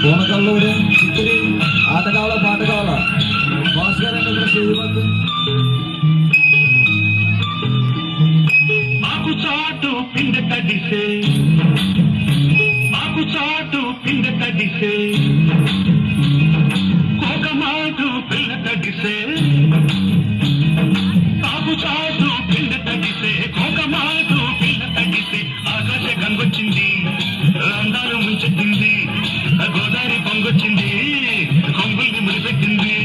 పూనకల్లూరు చిత్తూరి ఆట కావాలా పాట కావాలా బాస్ గారు ఆకు చాటు పిండ తడిసే ఆకు చాటు పిండ తడిసే కోకమాటు పిల్ల తడిసే ఆకు చాటు పిండ తడిసే కోకమాటు పిల్ల తడిసే ఆకాశ గంగొచ్చింది రంగాలు ముంచెత్తింది గోదావరి పొంగొచ్చింది కొంగుల్ని మురిపెట్టింది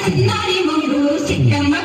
చిన్నరి ముందు చిట్టమ్మ